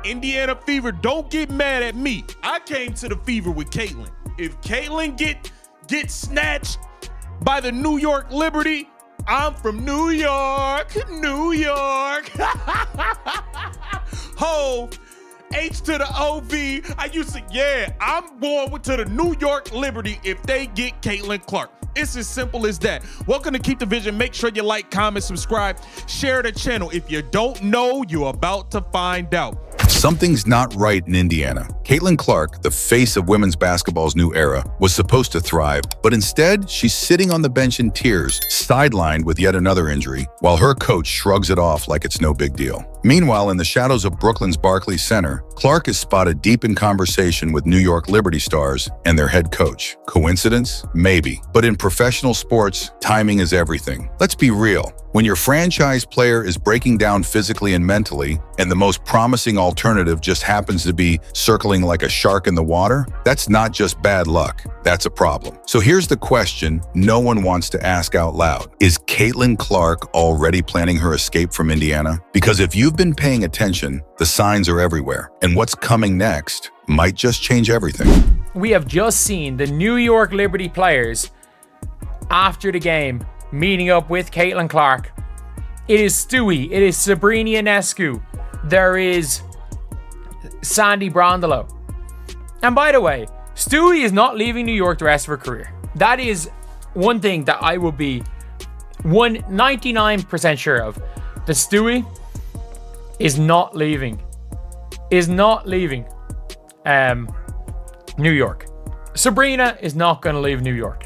Indiana Fever, don't get mad at me. I came to the Fever with Caitlin. If Caitlin get snatched by the New York Liberty, I'm from New York, New York. Ho, H to the O-V. I'm going to the New York Liberty if they get Caitlin Clark. It's as simple as that. Welcome to Keep the Vision. Make sure you like, comment, subscribe, share the channel. If you don't know, you're about to find out. Something's not right in Indiana. Caitlin Clark, the face of women's basketball's new era, was supposed to thrive, but instead, she's sitting on the bench in tears, sidelined with yet another injury, while her coach shrugs it off like it's no big deal. Meanwhile, in the shadows of Brooklyn's Barclays Center, Clark is spotted deep in conversation with New York Liberty Stars and their head coach. Coincidence? Maybe. But in professional sports, timing is everything. Let's be real. When your franchise player is breaking down physically and mentally, and the most promising alternative just happens to be circling like a shark in the water, that's not just bad luck, that's a problem. So here's the question no one wants to ask out loud. Is Caitlin Clark already planning her escape from Indiana? Because if you've been paying attention, the signs are everywhere, and what's coming next might just change everything. We have just seen the New York Liberty players after the game meeting up with Caitlin Clark. It is Stewie, it is Sabrina Ionescu, there is Sandy Brondolo. And by the way, Stewie is not leaving New York the rest of her career. That is one thing that I will be 99% sure of. That Stewie is not leaving. New York. Sabrina is not going to leave New York.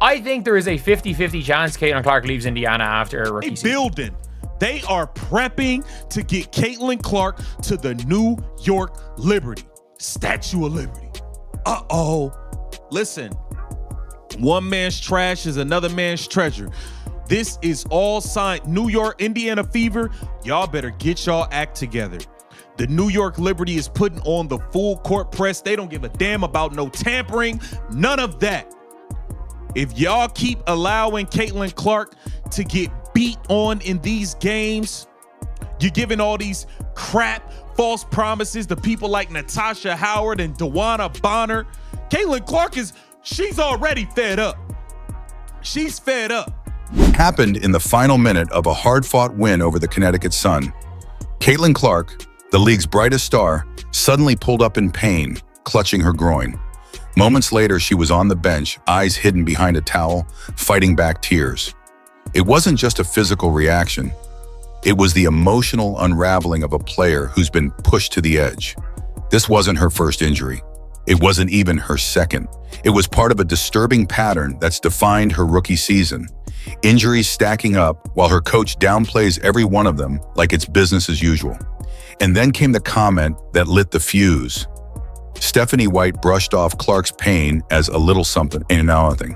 I think there is a 50-50 chance Caitlin Clark leaves Indiana after her rookie season. They are prepping to get Caitlin Clark to the New York Liberty. Statue of Liberty. Uh-oh. Listen, one man's trash is another man's treasure. This is all signed. New York, Indiana Fever, y'all better get y'all act together. The New York Liberty is putting on the full court press. They don't give a damn about no tampering, none of that. If y'all keep allowing Caitlin Clark to get beat on in these games, you're giving all these crap, false promises to people like Natasha Howard and DeWanna Bonner. Caitlin Clark she's already fed up. She's fed up. Happened in the final minute of a hard-fought win over the Connecticut Sun. Caitlin Clark, the league's brightest star, suddenly pulled up in pain, clutching her groin. Moments later, she was on the bench, eyes hidden behind a towel, fighting back tears. It wasn't just a physical reaction. It was the emotional unraveling of a player who's been pushed to the edge. This wasn't her first injury. It wasn't even her second. It was part of a disturbing pattern that's defined her rookie season. Injuries stacking up while her coach downplays every one of them like it's business as usual. And then came the comment that lit the fuse. Stephanie White brushed off Clark's pain as a little something and nothing.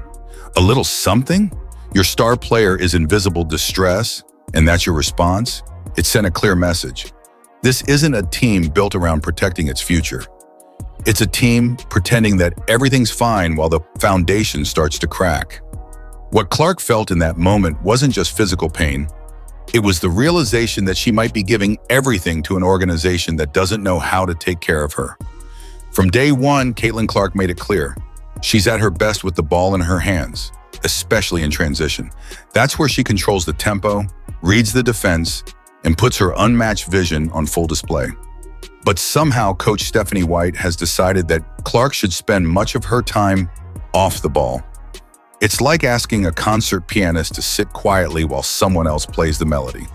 A little something? Your star player is in visible distress, and that's your response? It sent a clear message. This isn't a team built around protecting its future. It's a team pretending that everything's fine while the foundation starts to crack. What Clark felt in that moment wasn't just physical pain. It was the realization that she might be giving everything to an organization that doesn't know how to take care of her. From day one, Caitlin Clark made it clear. She's at her best with the ball in her hands, especially in transition. That's where she controls the tempo, reads the defense, and puts her unmatched vision on full display. But somehow, Coach Stephanie White has decided that Clark should spend much of her time off the ball. It's like asking a concert pianist to sit quietly while someone else plays the melody.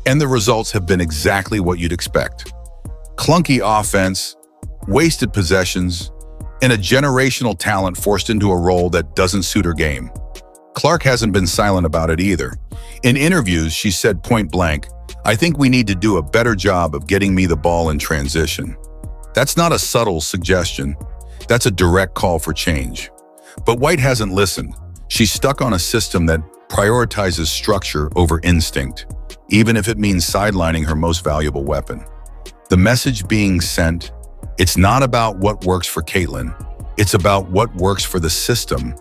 And the results have been exactly what you'd expect. Clunky offense, wasted possessions, and a generational talent forced into a role that doesn't suit her game. Clark hasn't been silent about it either. In interviews, she said point blank, "I think we need to do a better job of getting me the ball in transition." That's not a subtle suggestion. That's a direct call for change. But White hasn't listened. She's stuck on a system that prioritizes structure over instinct, even if it means sidelining her most valuable weapon. The message being sent, it's not about what works for Caitlin, it's about what works for the system.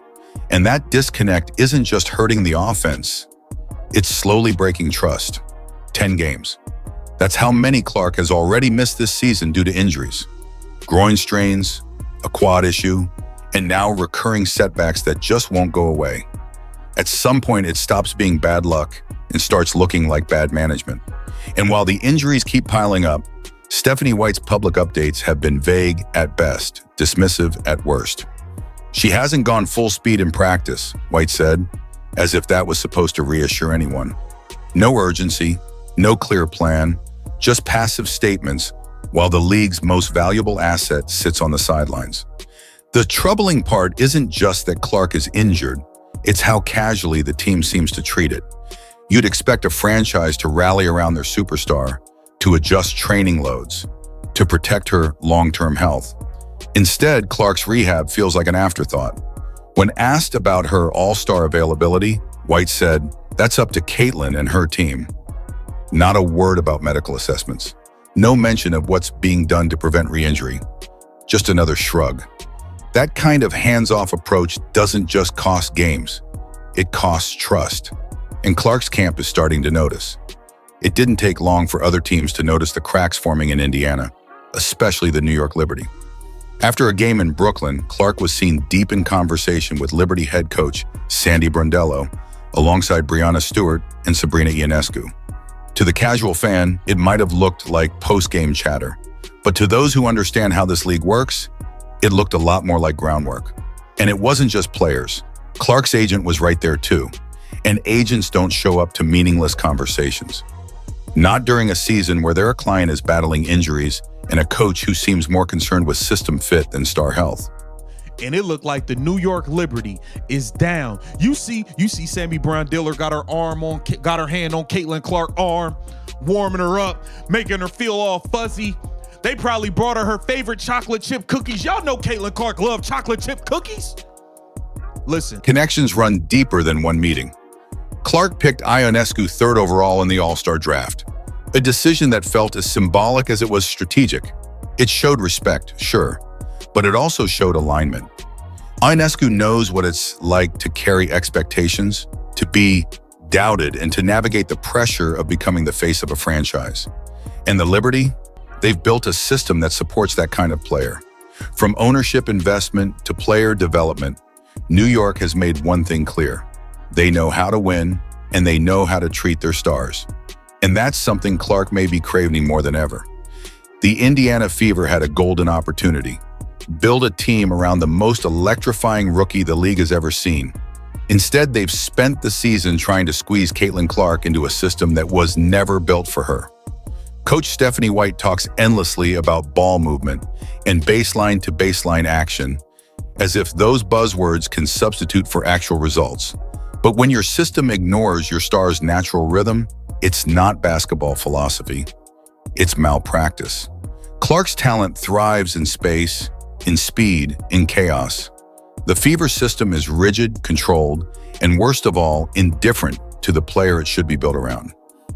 And that disconnect isn't just hurting the offense, it's slowly breaking trust. 10 games. That's how many Clark has already missed this season due to injuries. Groin strains, a quad issue, and now recurring setbacks that just won't go away. At some point, it stops being bad luck and starts looking like bad management. And while the injuries keep piling up, Stephanie White's public updates have been vague at best, dismissive at worst. She hasn't gone full speed in practice, White said, as if that was supposed to reassure anyone. No urgency, no clear plan, just passive statements while the league's most valuable asset sits on the sidelines. The troubling part isn't just that Clark is injured, it's how casually the team seems to treat it. You'd expect a franchise to rally around their superstar, to adjust training loads, to protect her long-term health. Instead, Clark's rehab feels like an afterthought. When asked about her all-star availability, White said, "That's up to Caitlin and her team." Not a word about medical assessments. No mention of what's being done to prevent re-injury. Just another shrug. That kind of hands-off approach doesn't just cost games. It costs trust. And Clark's camp is starting to notice. It didn't take long for other teams to notice the cracks forming in Indiana, especially the New York Liberty. After a game in Brooklyn, Clark was seen deep in conversation with Liberty head coach Sandy Brondello, alongside Breanna Stewart and Sabrina Ionescu. To the casual fan, it might have looked like post-game chatter. But to those who understand how this league works, it looked a lot more like groundwork. And it wasn't just players. Clark's agent was right there too. And agents don't show up to meaningless conversations. Not during a season where their client is battling injuries and a coach who seems more concerned with system fit than star health. And it looked like the New York Liberty is down. You see Sammy Brown Diller got her hand on Caitlin Clark's arm, warming her up, making her feel all fuzzy. They probably brought her favorite chocolate chip cookies. Y'all know Caitlin Clark loved chocolate chip cookies. Listen. Connections run deeper than one meeting. Clark picked Ionescu third overall in the All-Star draft, a decision that felt as symbolic as it was strategic. It showed respect, sure, but it also showed alignment. Ionescu knows what it's like to carry expectations, to be doubted, and to navigate the pressure of becoming the face of a franchise. And the Liberty, they've built a system that supports that kind of player. From ownership investment to player development, New York has made one thing clear. They know how to win, and they know how to treat their stars. And that's something Clark may be craving more than ever. The Indiana Fever had a golden opportunity. Build a team around the most electrifying rookie the league has ever seen. Instead, they've spent the season trying to squeeze Caitlin Clark into a system that was never built for her. Coach Stephanie White talks endlessly about ball movement and baseline to baseline action, as if those buzzwords can substitute for actual results. But when your system ignores your star's natural rhythm, it's not basketball philosophy, it's malpractice. Clark's talent thrives in space, in speed, in chaos. The Fever system is rigid, controlled, and worst of all, indifferent to the player it should be built around.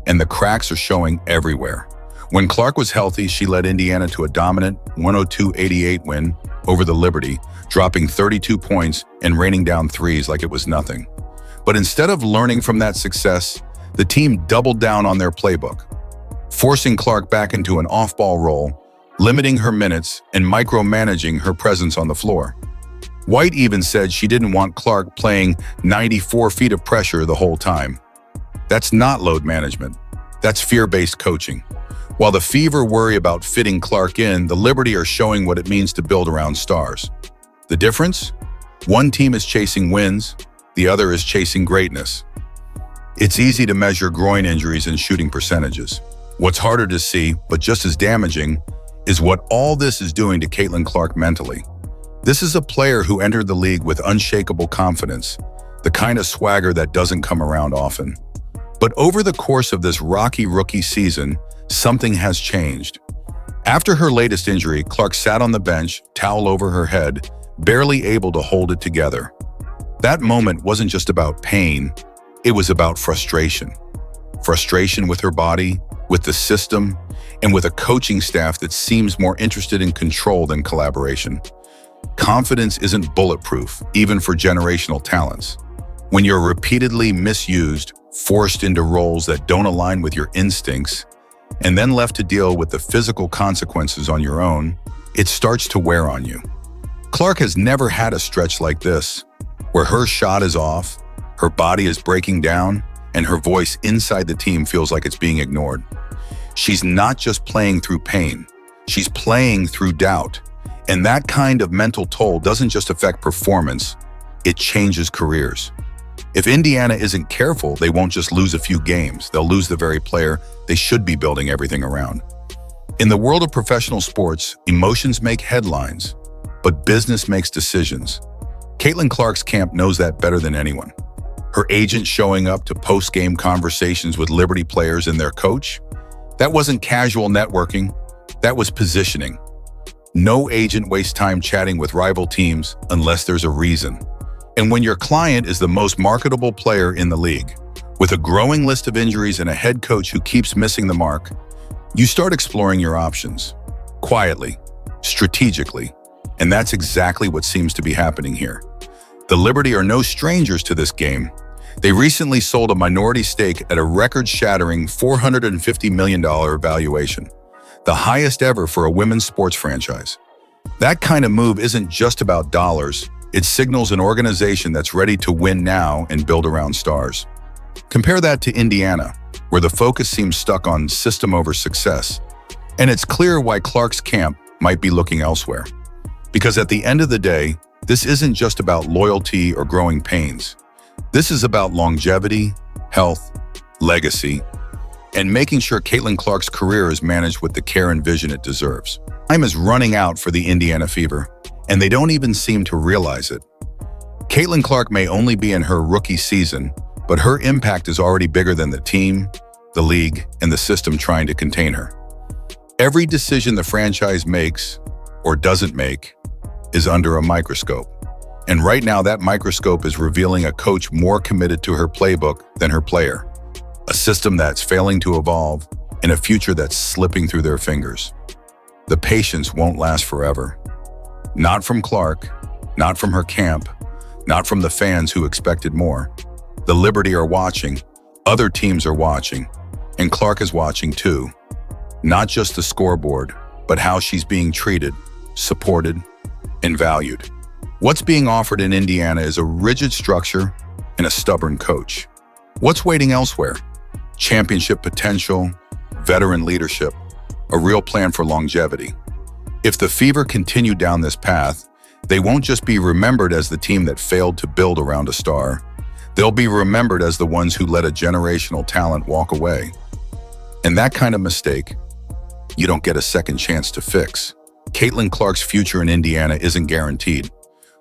And the cracks are showing everywhere. When Clark was healthy, she led Indiana to a dominant 102-88 win over the Liberty, dropping 32 points and raining down threes like it was nothing. But instead of learning from that success, the team doubled down on their playbook, forcing Clark back into an off-ball role, limiting her minutes and micromanaging her presence on the floor. White even said she didn't want Clark playing 94 feet of pressure the whole time. That's not load management. That's fear-based coaching. While the Fever worry about fitting Clark in, the Liberty are showing what it means to build around stars. The difference? One team is chasing wins, the other is chasing greatness. It's easy to measure groin injuries and shooting percentages. What's harder to see, but just as damaging, is what all this is doing to Caitlin Clark mentally. This is a player who entered the league with unshakable confidence, the kind of swagger that doesn't come around often. But over the course of this rocky rookie season, something has changed. After her latest injury, Clark sat on the bench, towel over her head, barely able to hold it together. That moment wasn't just about pain, it was about frustration. Frustration with her body, with the system, and with a coaching staff that seems more interested in control than collaboration. Confidence isn't bulletproof, even for generational talents. When you're repeatedly misused, forced into roles that don't align with your instincts, and then left to deal with the physical consequences on your own, it starts to wear on you. Clark has never had a stretch like this, where her shot is off, her body is breaking down, and her voice inside the team feels like it's being ignored. She's not just playing through pain, she's playing through doubt. And that kind of mental toll doesn't just affect performance, it changes careers. If Indiana isn't careful, they won't just lose a few games, they'll lose the very player they should be building everything around. In the world of professional sports, emotions make headlines, but business makes decisions. Caitlin Clark's camp knows that better than anyone. Her agent showing up to post-game conversations with Liberty players and their coach, that wasn't casual networking, that was positioning. No agent wastes time chatting with rival teams unless there's a reason. And when your client is the most marketable player in the league, with a growing list of injuries and a head coach who keeps missing the mark, you start exploring your options. Quietly, strategically, and that's exactly what seems to be happening here. The Liberty are no strangers to this game. They recently sold a minority stake at a record-shattering $450 million valuation, the highest ever for a women's sports franchise. That kind of move isn't just about dollars, it signals an organization that's ready to win now and build around stars. Compare that to Indiana, where the focus seems stuck on system over success, and it's clear why Clark's camp might be looking elsewhere. Because at the end of the day, this isn't just about loyalty or growing pains. This is about longevity, health, legacy, and making sure Caitlin Clark's career is managed with the care and vision it deserves. Time is running out for the Indiana Fever, and they don't even seem to realize it. Caitlin Clark may only be in her rookie season, but her impact is already bigger than the team, the league, and the system trying to contain her. Every decision the franchise makes, or doesn't make, is under a microscope. And right now that microscope is revealing a coach more committed to her playbook than her player, a system that's failing to evolve, and a future that's slipping through their fingers. The patience won't last forever. Not from Clark, not from her camp, not from the fans who expected more. The Liberty are watching, other teams are watching, and Clark is watching too. Not just the scoreboard, but how she's being treated, supported, and valued. What's being offered in Indiana is a rigid structure and a stubborn coach. What's waiting elsewhere? Championship potential, veteran leadership, a real plan for longevity. If the Fever continue down this path, they won't just be remembered as the team that failed to build around a star. They'll be remembered as the ones who let a generational talent walk away. And that kind of mistake, you don't get a second chance to fix. Caitlin Clark's future in Indiana isn't guaranteed.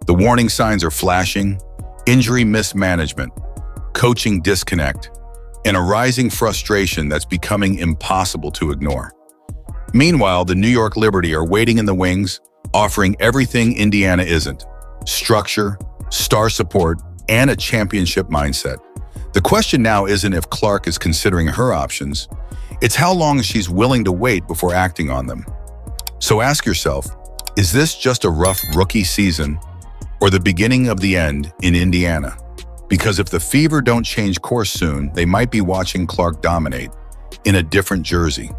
The warning signs are flashing: injury mismanagement, coaching disconnect, and a rising frustration that's becoming impossible to ignore. Meanwhile, the New York Liberty are waiting in the wings, offering everything Indiana isn't: structure, star support, and a championship mindset. The question now isn't if Clark is considering her options, it's how long she's willing to wait before acting on them. So ask yourself, is this just a rough rookie season or the beginning of the end in Indiana? Because if the Fever don't change course soon, they might be watching Clark dominate in a different jersey.